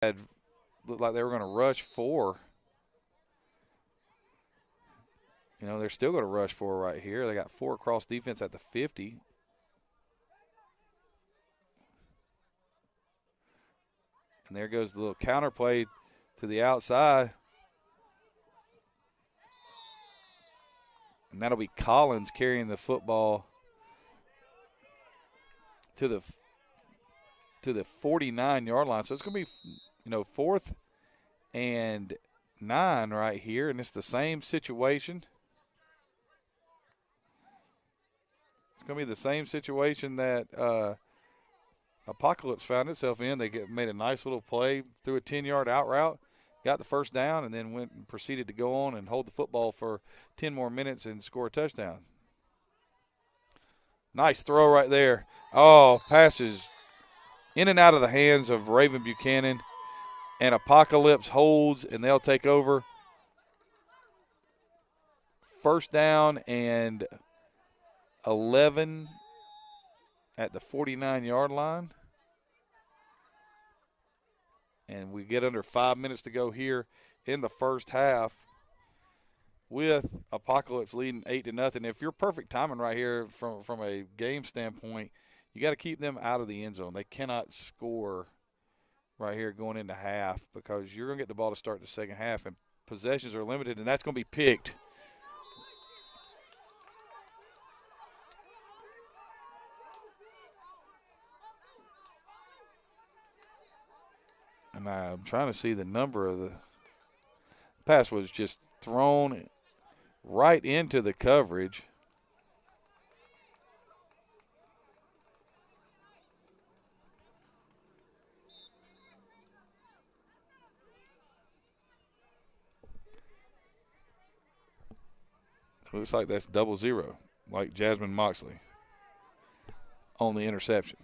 had looked like they were going to rush 4. You know, they're still going to rush 4 right here. They got 4 across defense at the 50. And there goes the little counter play to the outside. And that'll be Collins carrying the football to the 49-yard line. So it's going to be, 4th and 9 right here, and it's the same situation. It's going to be the same situation that Apocalypse found itself in. They made a nice little play through a 10-yard out route, got the first down, and then went and proceeded to go on and hold the football for 10 more minutes and score a touchdown. Nice throw right there. Oh, passes in and out of the hands of Raven Buchanan, and Apocalypse holds, and they'll take over. First down and 11 at the 49-yard line. And we get under 5 minutes to go here in the first half with Apocalypse leading 8-0. If you're perfect timing right here from a game standpoint, you got to keep them out of the end zone. They cannot score right here going into half because you're going to get the ball to start the second half, and possessions are limited, and that's going to be picked. And I'm trying to see the number of the pass was just thrown right into the coverage. Looks like that's 0-0, like Jasmine Moxley on the interception.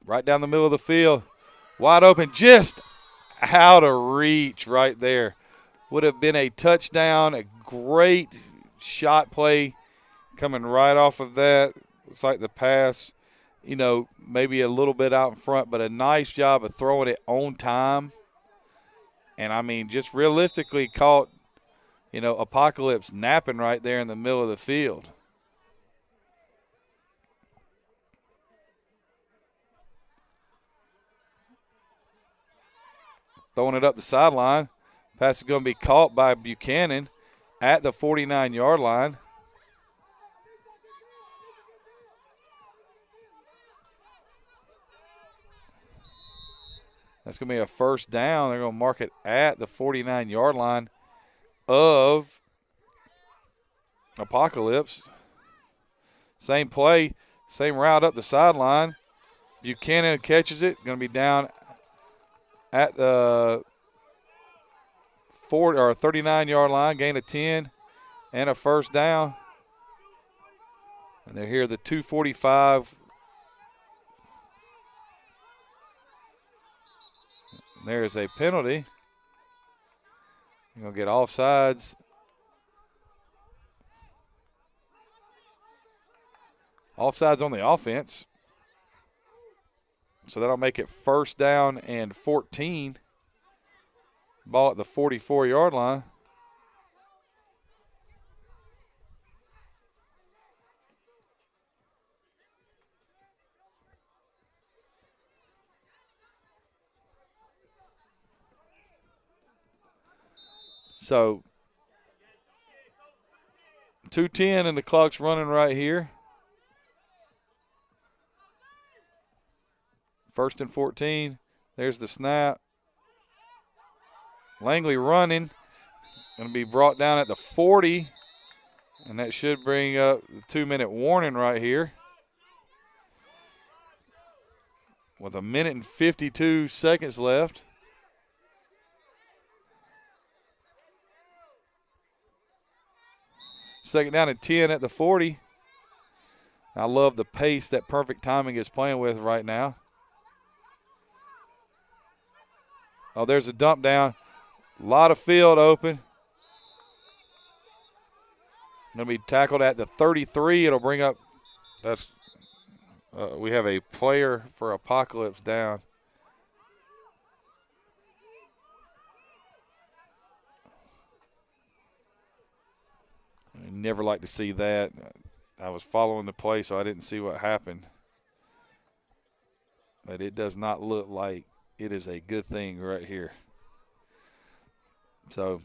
Right down the middle of the field, wide open, just out of reach right there. Would have been a touchdown, a great shot play coming right off of that. Looks like the pass, maybe a little bit out in front, but a nice job of throwing it on time. And, I mean, just realistically caught, Apocalypse napping right there in the middle of the field. Throwing it up the sideline. Pass is going to be caught by Buchanan at the 49-yard line. That's going to be a first down. They're going to mark it at the 49-yard line of Apocalypse. Same play, same route up the sideline. Buchanan catches it. Going to be down at the 39-yard line, gain of 10, and a first down. And they're here, the 2:45. There's a penalty. You're going to get offsides. Offsides on the offense. So that'll make it first down and 14. Ball at the 44-yard line. So 2:10 and the clock's running right here. First and 14. There's the snap. Langley running. Going to be brought down at the 40. And that should bring up the 2-minute warning right here. With 1 minute and 52 seconds left. Second down and 10 at the 40. I love the pace that Perfect Timing is playing with right now. Oh, there's a dump down. A lot of field open. Going to be tackled at the 33. It'll bring up – that's we have a player for Apocalypse down. I never like to see that. I was following the play, so I didn't see what happened. But it does not look like it is a good thing right here. So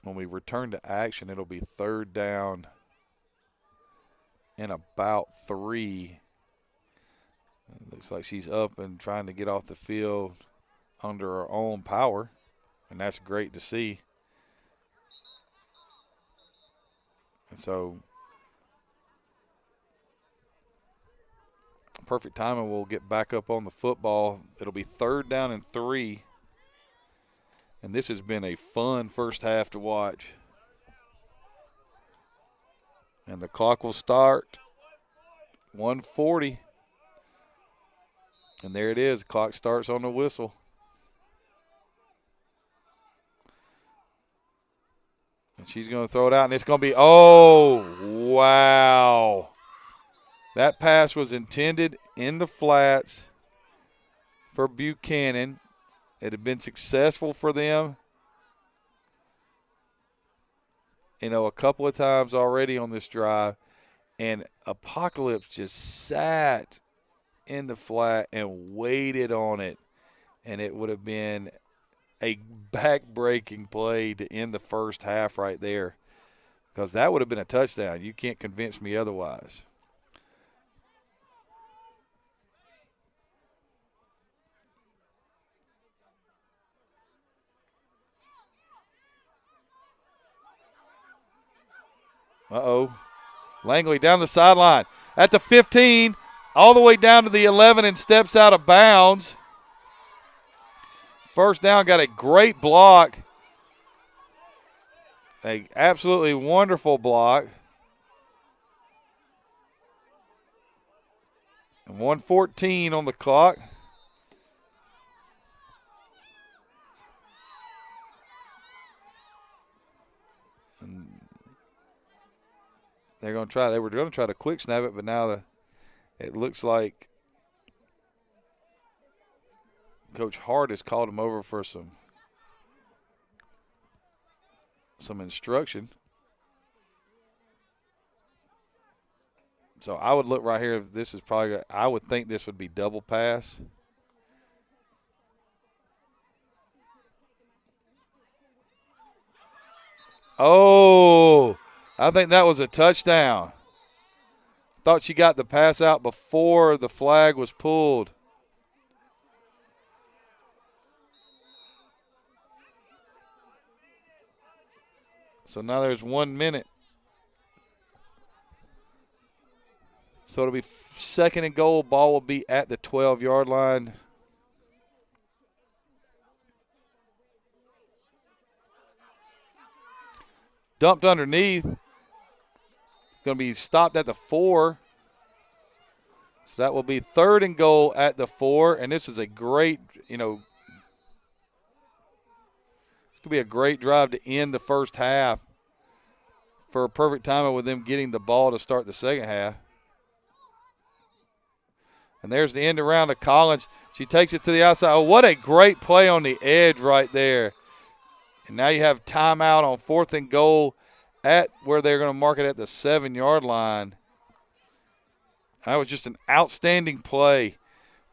when we return to action, it'll be 3rd down and about 3. It looks like she's up and trying to get off the field under her own power, and that's great to see. And so perfect timing, we'll get back up on the football. It'll be 3rd down and 3. And this has been a fun first half to watch. And the clock will start. 1:40. And there it is. The clock starts on the whistle. And she's going to throw it out, and it's going to be, oh, wow. That pass was intended in the flats for Buchanan. It had been successful for them, a couple of times already on this drive. And Apocalypse just sat in the flat and waited on it. And it would have been a back-breaking play to end the first half right there, because that would have been a touchdown. You can't convince me otherwise. Uh-oh. Langley down the sideline at the 15, all the way down to the 11, and steps out of bounds. First down, got a great block. A absolutely wonderful block. And 1:14 on the clock. And they were going to try to quick snap it, but now it looks like Coach Hart has called him over for some instruction. So I would look right here. This is probably – I would think this would be double pass. Oh, I think that was a touchdown. Thought she got the pass out before the flag was pulled. So now there's 1 minute. So it'll be 2nd and goal. Ball will be at the 12-yard line. Dumped underneath. Going to be stopped at the 4. So that will be 3rd and goal at the 4. And this is a great, it's going to be a great drive to end the first half for a perfect timing with them getting the ball to start the second half. And there's the end around to Collins. She takes it to the outside. Oh, what a great play on the edge right there. And now you have timeout on 4th and goal at where they're going to mark it at the 7-yard line. That was just an outstanding play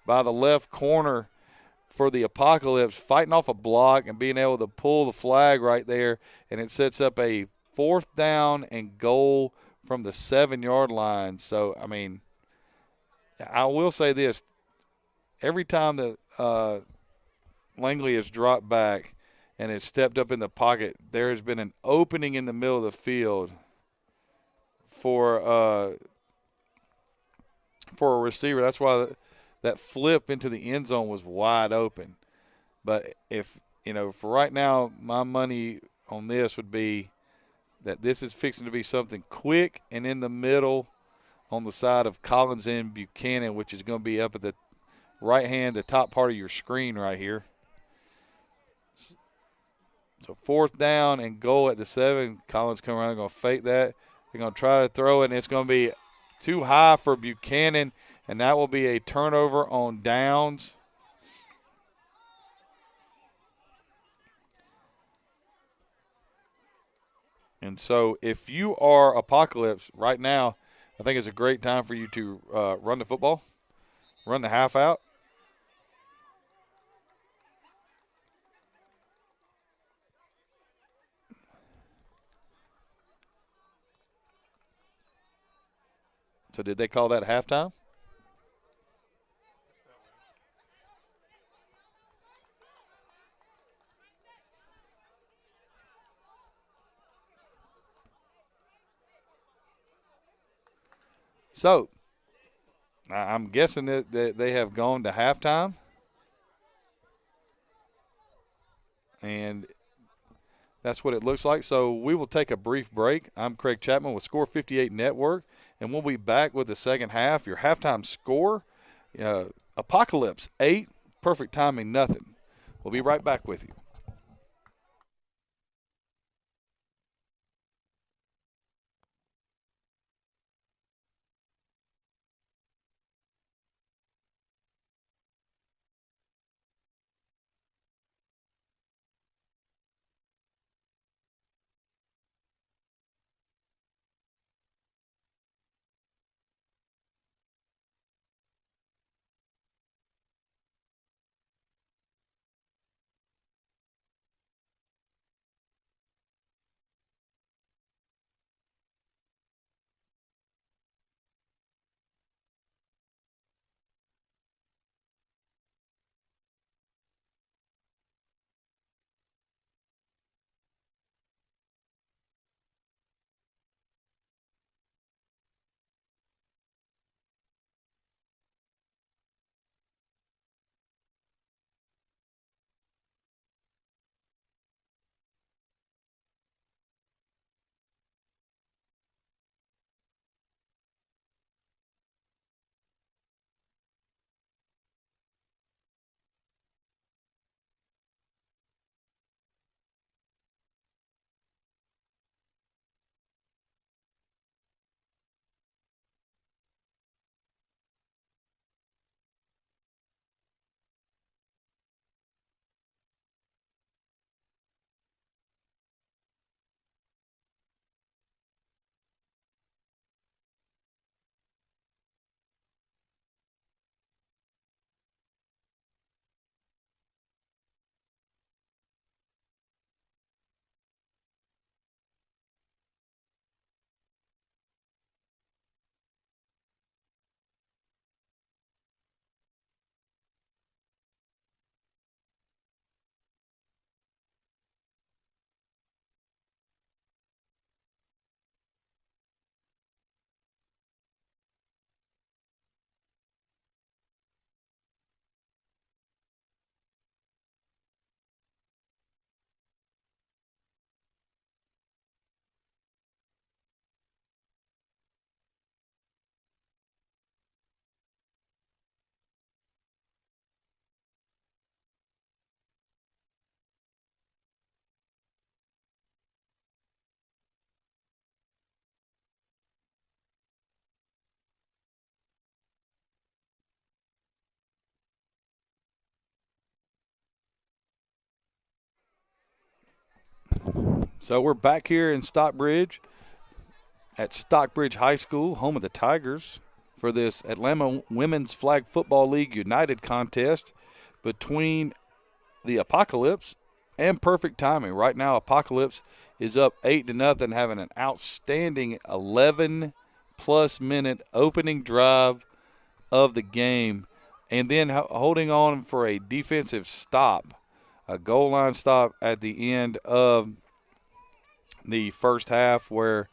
by the left corner for the Apocalypse, fighting off a block and being able to pull the flag right there. And it sets up a 4th down and goal from the 7-yard line. So, I mean, I will say this. Every time that Langley has dropped back and has stepped up in the pocket, there has been an opening in the middle of the field for a receiver. That's why that flip into the end zone was wide open. But if, for right now, my money on this would be that this is fixing to be something quick and in the middle on the side of Collins and Buchanan, which is going to be up at the right hand, the top part of your screen right here. So 4th down and goal at the 7. Collins come around, going to fake that. They're going to try to throw it, and it's going to be too high for Buchanan, and that will be a turnover on downs. And so if you are Apocalypse right now, I think it's a great time for you to run the football, run the half out. So did they call that halftime? So I'm guessing that they have gone to halftime. And that's what it looks like. So we will take a brief break. I'm Craig Chapman with Score 58 Network, and we'll be back with the second half. Your halftime score, Apocalypse 8, Perfect Timing nothing. We'll be right back with you. So we're back here in Stockbridge at Stockbridge High School, home of the Tigers, for this Atlanta Women's Flag Football League United contest between the Apocalypse and Perfect Timing. Right now, Apocalypse is up 8-0, having an outstanding 11-plus minute opening drive of the game, and then holding on for a defensive stop, a goal line stop at the end of the first half, where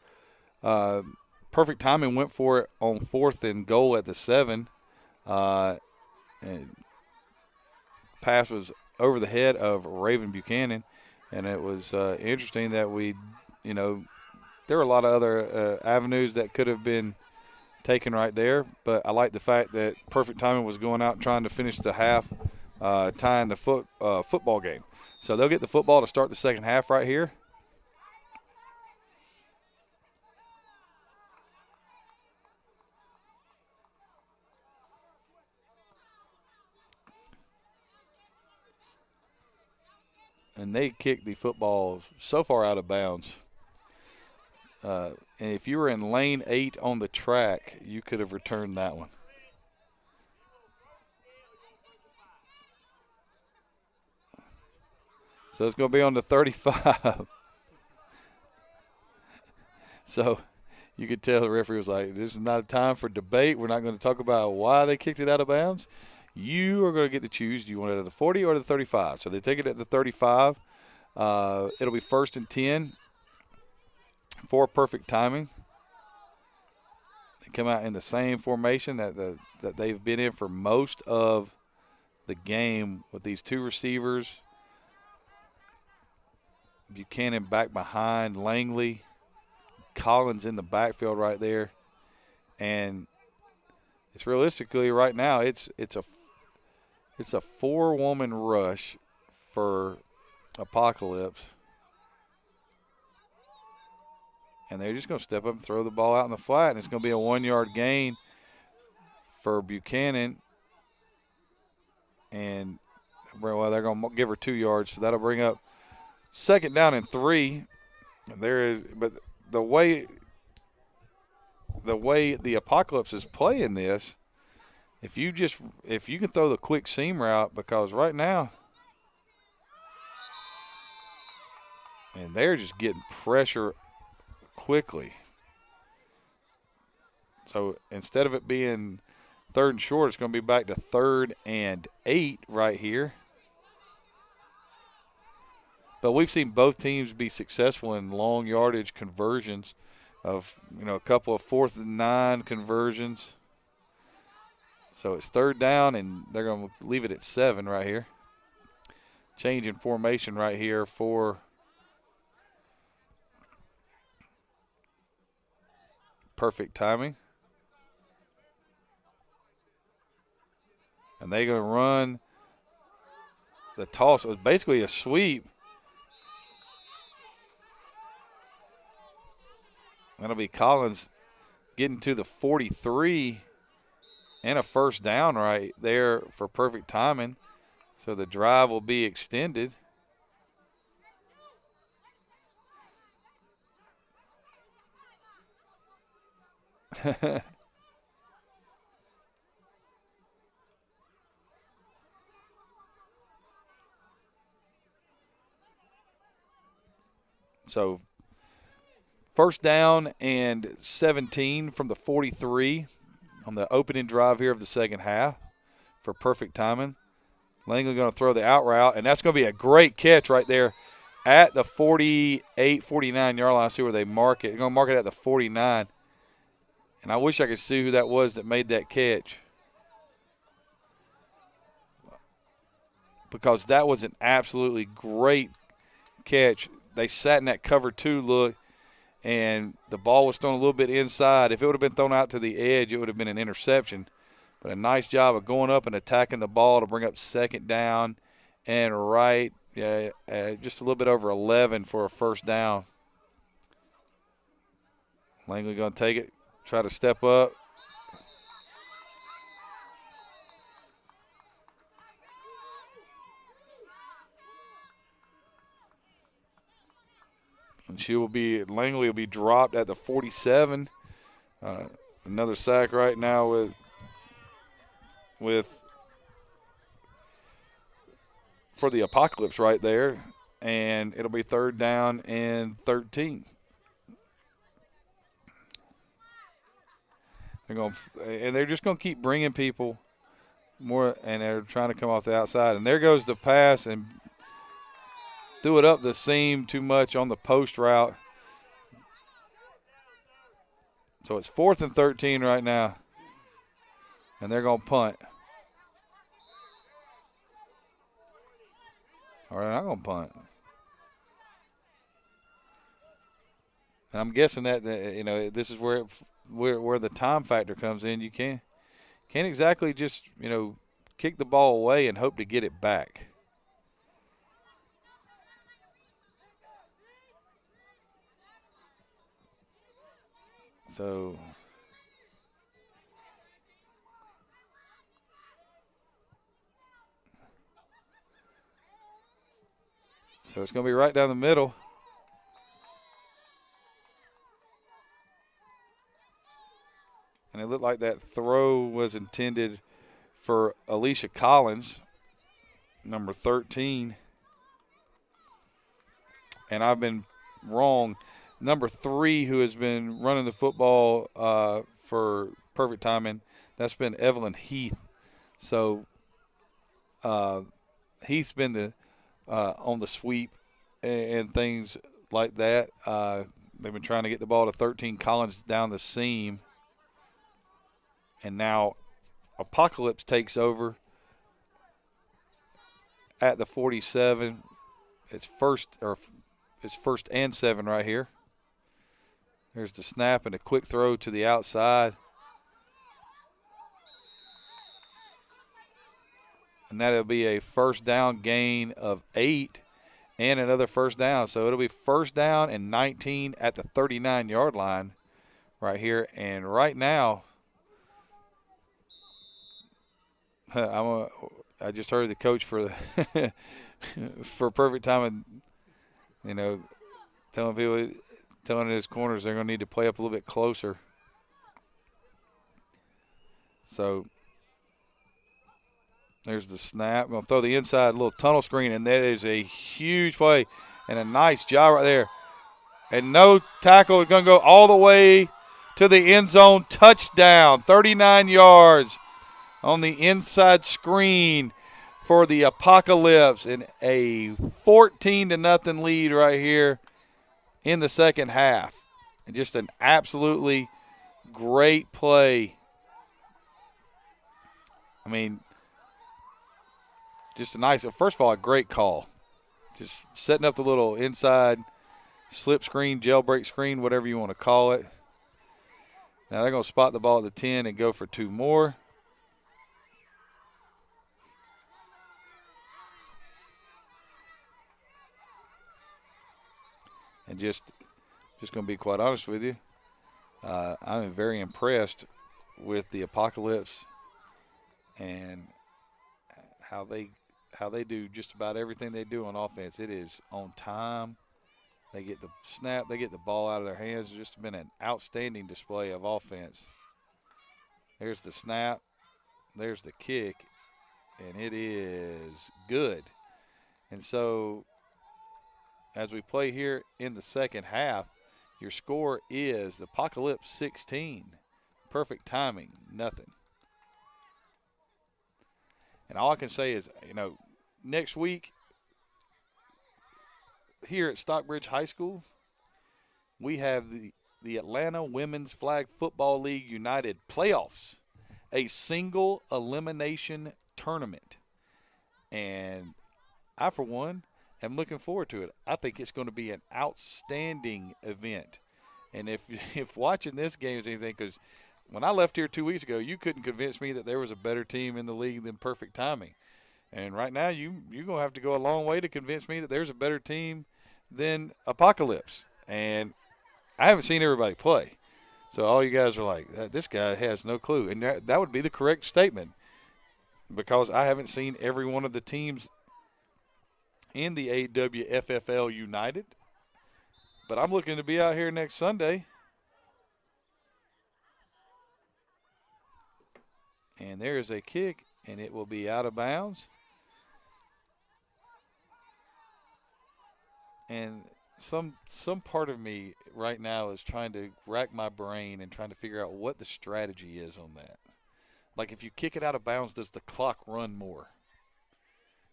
Perfect Timing went for it on 4th and goal at the 7. And pass was over the head of Raven Buchanan, and it was interesting that there were a lot of other avenues that could have been taken right there, but I like the fact that Perfect Timing was going out and trying to finish the half tying the football game. So they'll get the football to start the second half right here. And they kicked the football so far out of bounds. And if you were in lane 8 on the track, you could have returned that one. So it's going to be on the 35. So you could tell the referee was like, this is not a time for debate. We're not going to talk about why they kicked it out of bounds. You are going to get to choose. Do you want it at the 40 or the 35? So they take it at the 35. It'll be 1st and 10 for perfect timing. They come out in the same formation that they've been in for most of the game with these two receivers. Buchanan back behind Langley. Collins in the backfield right there. And it's realistically right now it's a 4-woman rush for Apocalypse. And they're just going to step up and throw the ball out in the flat, and it's going to be a 1-yard gain for Buchanan. And, well, they're going to give her 2 yards, so that'll bring up 2nd down and 3. But the way the Apocalypse is playing this, if you can throw the quick seam route, because right now, and they're just getting pressure quickly. So instead of it being 3rd and short, it's going to be back to 3rd and 8 right here. But we've seen both teams be successful in long yardage conversions of, a couple of 4th and 9 conversions. So it's 3rd down, and they're going to leave it at 7 right here. Change in formation right here for perfect timing. And they're going to run the toss. It was basically a sweep. That'll be Collins getting to the 43 and a 1st down right there for perfect timing. So the drive will be extended. So 1st down and 17 from the 43 on the opening drive here of the second half for perfect timing. Langley going to throw the out route, and that's going to be a great catch right there at the 48, 49-yard line. I see where they mark it. They're going to mark it at the 49. And I wish I could see who that was that made that catch, because that was an absolutely great catch. They sat in that cover 2 look, and the ball was thrown a little bit inside. If it would have been thrown out to the edge, it would have been an interception. But a nice job of going up and attacking the ball to bring up 2nd down and just a little bit over 11 for a 1st down. Langley going to take it, try to step up. And Langley will be dropped at the 47. Another sack right now for the Apocalypse right there, and it'll be 3rd down and 13. They're just going to keep bringing people more, and they're trying to come off the outside. And there goes the pass, and threw it up the seam too much on the post route. So it's 4th and 13 right now, and they're going to punt. All right, I'm going to punt. And I'm guessing that this is where the time factor comes in. You can't exactly just kick the ball away and hope to get it back. So it's going to be right down the middle. And it looked like that throw was intended for Alicia Collins, number 13. And I've been wrong. Number 3, who has been running the football for perfect timing, that's been Evelyn Heath. So Heath's been the on the sweep and things like that. They've been trying to get the ball to 13. Collins down the seam. And now Apocalypse takes over at the 47. It's first and 7 right here. There's the snap and a quick throw to the outside. And that'll be a first down gain of 8 and another first down. So it'll be first down and 19 at the 39-yard line right here. And right now, I just heard the coach for the for perfect timing, telling his corners they're going to need to play up a little bit closer. So there's the snap. I'm going to throw the inside little tunnel screen, and that is a huge play and a nice job right there. And no tackle is going to go all the way to the end zone. Touchdown, 39 yards on the inside screen for the Apocalypse, and a 14-0 lead right here in the second half. And just an absolutely great play. I mean, just a nice, first of all, a great call. Just setting up the little inside slip screen, jailbreak screen, whatever you want to call it. Now they're going to spot the ball at the 10 and go for 2 more. And just going to be quite honest with you, I'm very impressed with the Apocalypse and how they do just about everything they do on offense. It is on time. They get the snap. They get the ball out of their hands. It's just been an outstanding display of offense. There's the snap. There's the kick. And it is good. And so as we play here in the second half, your score is the Apocalypse 16. Perfect timing, nothing. And all I can say is, next week here at Stockbridge High School, we have the Atlanta Women's Flag Football League United Playoffs, a single elimination tournament. And I, for one, am looking forward to it. I think it's going to be an outstanding event. And if watching this game is anything, because when I left here 2 weeks ago, you couldn't convince me that there was a better team in the league than Perfect Timing. And right now, you're going to have to go a long way to convince me that there's a better team than Apocalypse. And I haven't seen everybody play. So all you guys are like, this guy has no clue. And that would be the correct statement, because I haven't seen every one of the teams in the AWFFL United. But I'm looking to be out here next Sunday. And there is a kick, and it will be out of bounds. And some part of me right now is trying to rack my brain and trying to figure out what the strategy is on that. Like, if you kick it out of bounds, does the clock run more?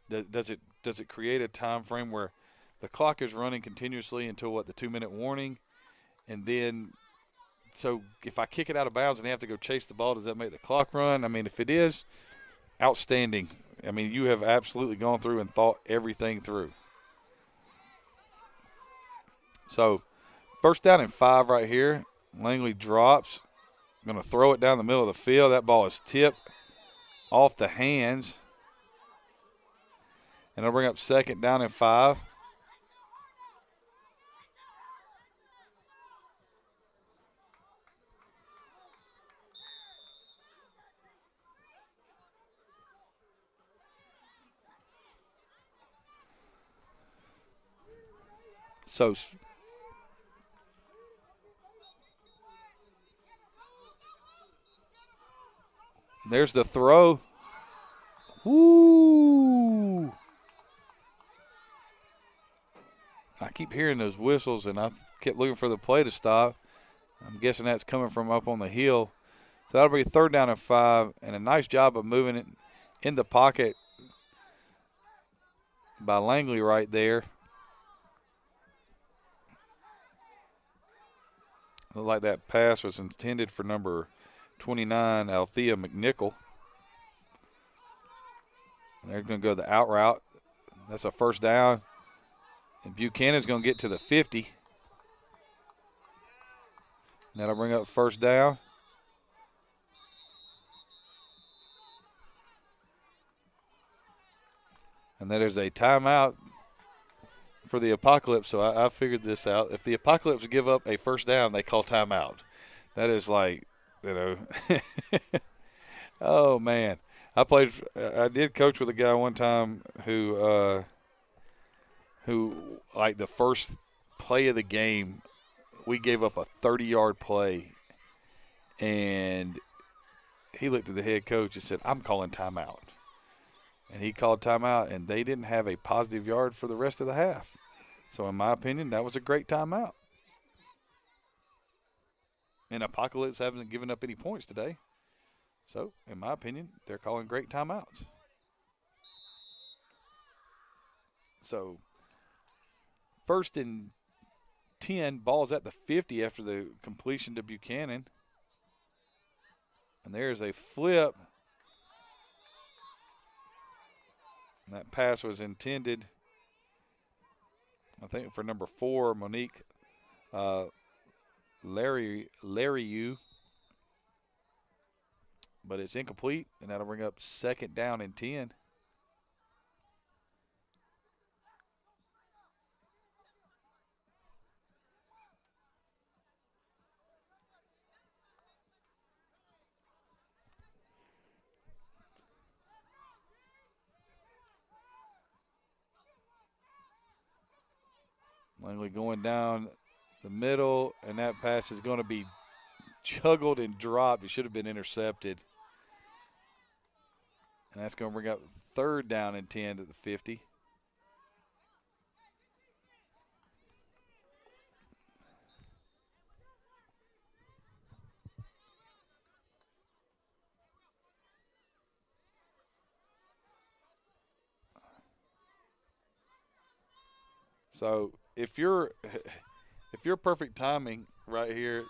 Does it create a time frame where the clock is running continuously until the 2-minute warning, and then so if I kick it out of bounds and they have to go chase the ball, does that make the clock run? I mean, if it is, outstanding. I mean, you have absolutely gone through and thought everything through. So, first down and 5 right here. Langley drops. Going to throw it down the middle of the field. That ball is tipped off the hands. And it'll bring up 2nd down and 5. So there's the throw. Woo! I keep hearing those whistles, and I kept looking for the play to stop. I'm guessing that's coming from up on the hill. So that'll be 3rd down and 5, and a nice job of moving it in the pocket by Langley right there. Looked like that pass was intended for number 29, Althea McNichol. They're going to go the out route. That's a 1st down. And Buchanan's going to get to the 50. And that'll bring up 1st down. And then there's a timeout for the Apocalypse. So I figured this out. If the Apocalypse give up a 1st down, they call timeout. That is like, oh, man. I did coach with a guy one time who like the first play of the game, we gave up a 30-yard play, and he looked at the head coach and said, "I'm calling timeout." And he called timeout, and they didn't have a positive yard for the rest of the half. So in my opinion, that was a great timeout. And Apocalypse hasn't given up any points today. So, in my opinion, they're calling great timeouts. So, 1st and 10, ball's at the 50 after the completion to Buchanan. And there's a flip. And that pass was intended, I think, for number 4, Monique Larryu. But it's incomplete, and that'll bring up 2nd down and 10. Langley going down the middle, and that pass is going to be juggled and dropped. It should have been intercepted. And that's going to bring up 3rd down and 10 at the 50. So if you're perfect timing right here,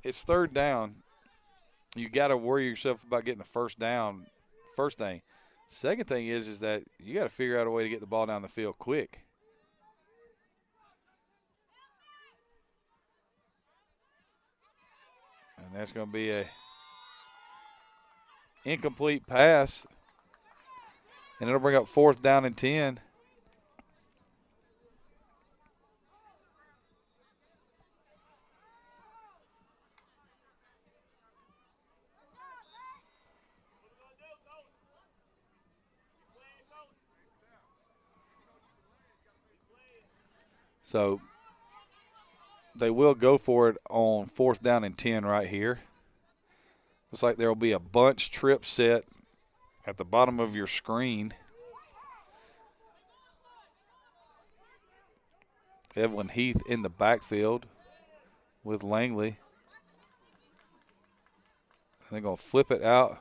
it's 3rd down. You got to worry yourself about getting the 1st down. First thing. Second thing is that you got to figure out a way to get the ball down the field quick. And that's going to be a incomplete pass. And it'll bring up 4th down and 10. So they will go for it on 4th down and 10 right here. Looks like there will be a bunch trip set at the bottom of your screen. Evelyn Heath in the backfield with Langley. They're going to flip it out.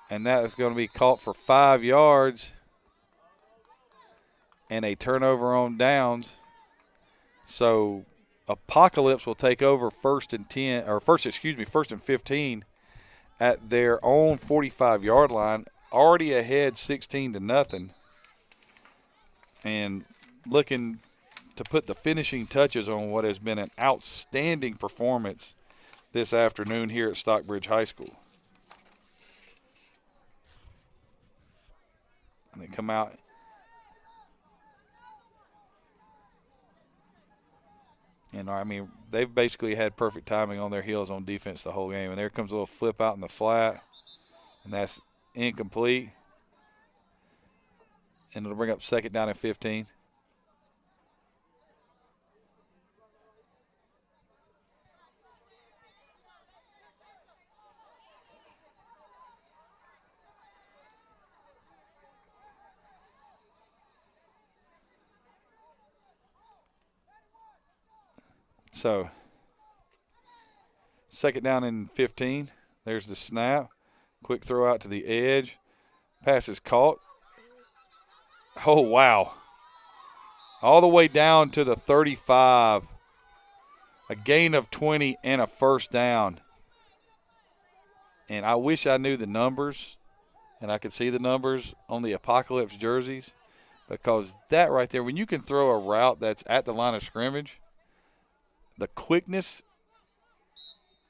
And that is going to be caught for 5 yards. And a turnover on downs. So Apocalypse will take over 1st and 15 at their own 45-yard line, already ahead 16-0, and looking to put the finishing touches on what has been an outstanding performance this afternoon here at Stockbridge High School. And they come out. And, I mean, they've basically had perfect timing on their heels on defense the whole game. And there comes a little flip out in the flat, and that's incomplete. And it'll bring up 2nd down and 15. So, 2nd down and 15. There's the snap. Quick throw out to the edge. Pass is caught. Oh, wow. All the way down to the 35. A gain of 20 and a 1st down. And I wish I knew the numbers and I could see the numbers on the Apocalypse jerseys, because that right there, when you can throw a route that's at the line of scrimmage, the quickness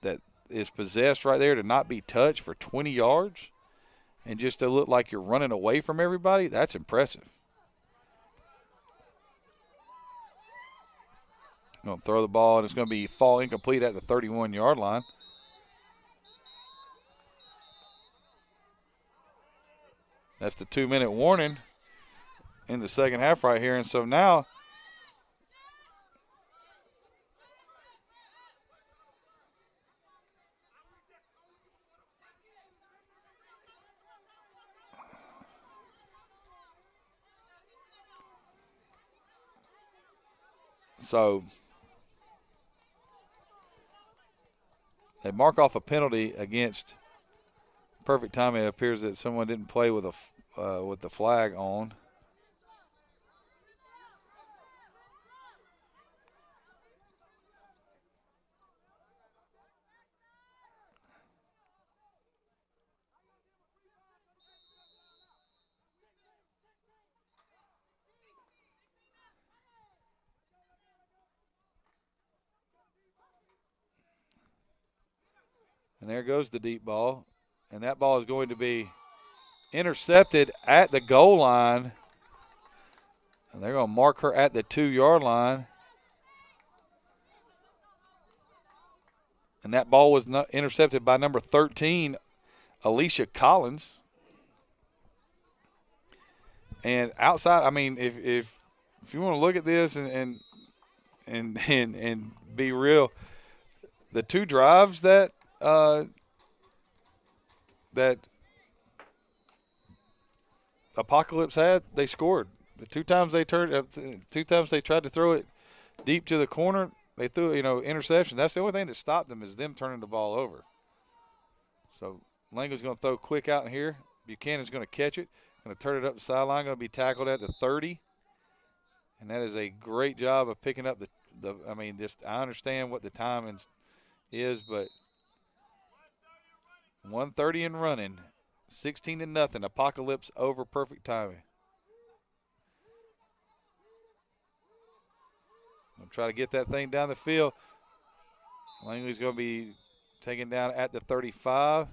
that is possessed right there to not be touched for 20 yards and just to look like you're running away from everybody, that's impressive. Going to throw the ball, and it's going to fall incomplete at the 31-yard line. That's the 2-minute warning in the second half right here. And so now they mark off a penalty against perfect timing. It appears that someone didn't play with the flag on. And there goes the deep ball. And that ball is going to be intercepted at the goal line. And they're going to mark her at the 2-yard line. And that ball was intercepted by number 13, Alicia Collins. And outside, I mean, if you want to look at this and be real, the 2 drives that Apocalypse had, they scored. The 2 times they tried to throw it deep to the corner, they threw interception. That's the only thing that stopped them, is them turning the ball over. So Lango's going to throw quick out in here. Buchanan's going to catch it, going to turn it up the sideline, going to be tackled at the 30. And that is a great job of picking up I understand what the timing is, but 1:30 and running, 16-0, Apocalypse over perfect timing. I'm going to try to get that thing down the field. Langley's going to be taken down at the 35.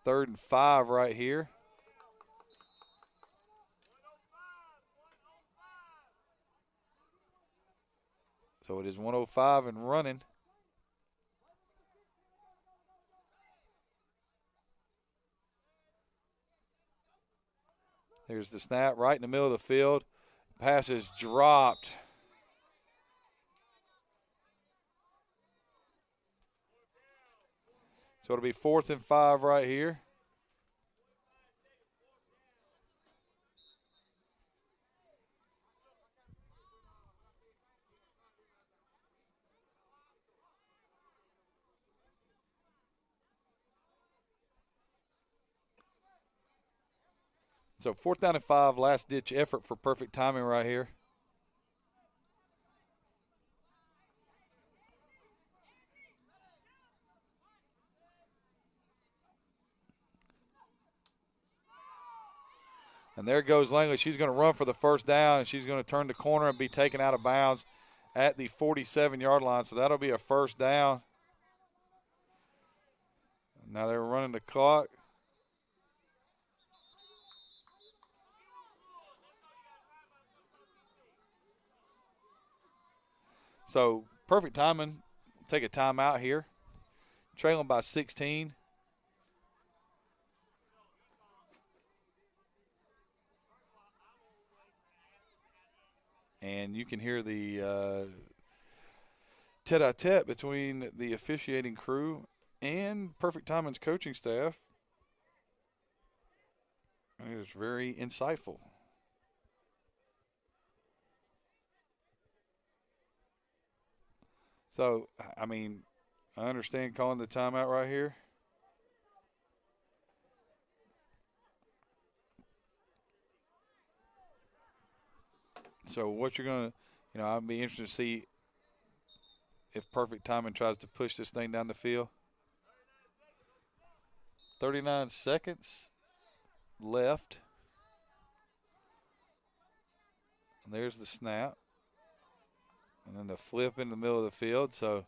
3rd and 5 right here. So it is 105 and running. There's the snap right in the middle of the field. Pass is dropped. So it'll be 4th and 5 right here. So 4th down and 5, last-ditch effort for perfect timing right here. And there goes Langley. She's going to run for the 1st down, and she's going to turn the corner and be taken out of bounds at the 47-yard line. So that'll be a 1st down. Now they're running the clock. So perfect timing. Take a timeout here. Trailing by 16. And you can hear the tete-a-tete between the officiating crew and Perfect Timing's coaching staff. It was very insightful. So, I mean, I understand calling the timeout right here. So, what you're going to, I'd be interested to see if Perfect Timing tries to push this thing down the field. 39 seconds left. And there's the snap. And then the flip in the middle of the field. So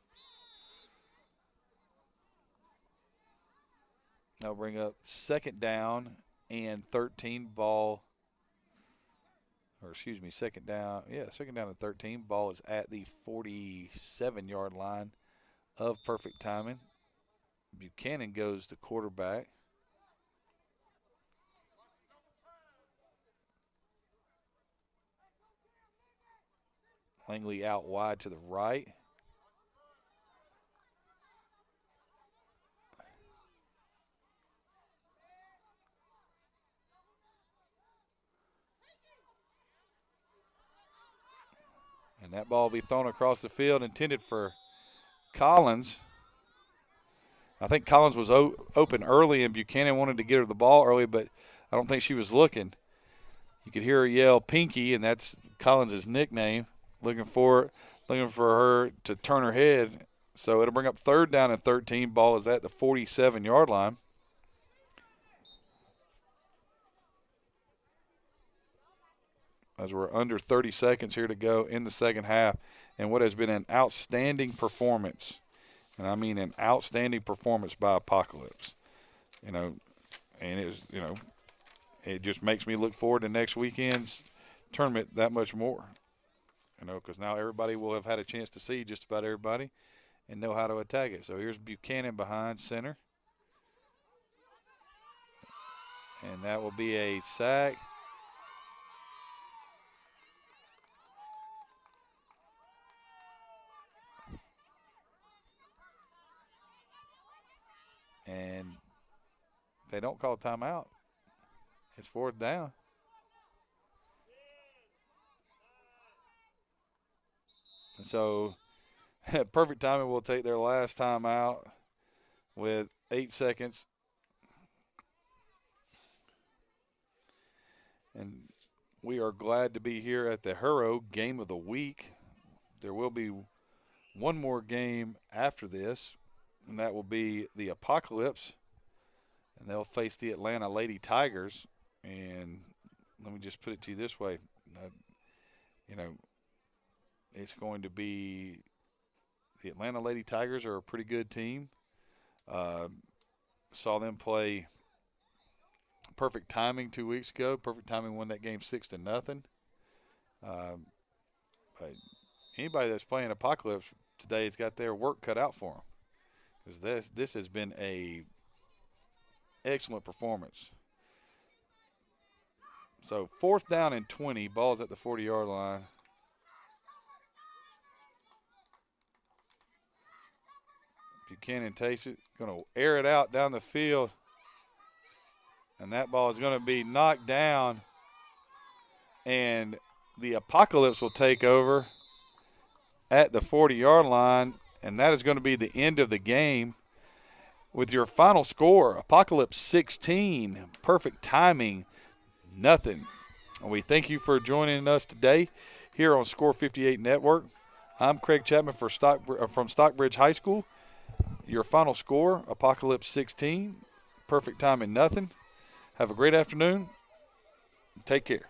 that'll bring up second down and 13 ball. Or excuse me, second down. Yeah, second down and 13. Ball is at the 47-yard line of Perfect Timing. Buchanan goes to quarterback. Langley out wide to the right. And that ball will be thrown across the field, intended for Collins. I think Collins was open early, and Buchanan wanted to get her the ball early, but I don't think she was looking. You could hear her yell Pinky, and that's Collins' nickname, looking for her to turn her head. So it'll bring up third down and 13. Ball is at the 47-yard line. As we're under 30 seconds here to go in the second half, and what has been an outstanding performance, and I mean an outstanding performance by Apocalypse. And it just makes me look forward to next weekend's tournament that much more. Because now everybody will have had a chance to see just about everybody and know how to attack it. So here's Buchanan behind center. And that will be a sack. And if they don't call timeout, it's fourth down. And so Perfect Timing will take their last timeout with 8 seconds. And we are glad to be here at the Hurrow Game of the Week. There will be one more game after this, and that will be the Apocalypse. And they'll face the Atlanta Lady Tigers. And let me just put it to you this way. It's going to be the Atlanta Lady Tigers are a pretty good team. Saw them play Perfect Timing 2 weeks ago. Perfect Timing won that game 6-0. Anybody that's playing Apocalypse today has got their work cut out for them, because this has been a excellent performance. So fourth down and 20. Ball's at the 40-yard line. Buchanan takes it, going to air it out down the field. And that ball is going to be knocked down. And the Apocalypse will take over at the 40-yard line. And that is going to be the end of the game. With your final score, Apocalypse 16, Perfect Timing, nothing. And we thank you for joining us today here on Score 58 Network. I'm Craig Chapman from Stockbridge High School. Your final score, Apocalypse 16, Perfect Timing, nothing. Have a great afternoon. Take care.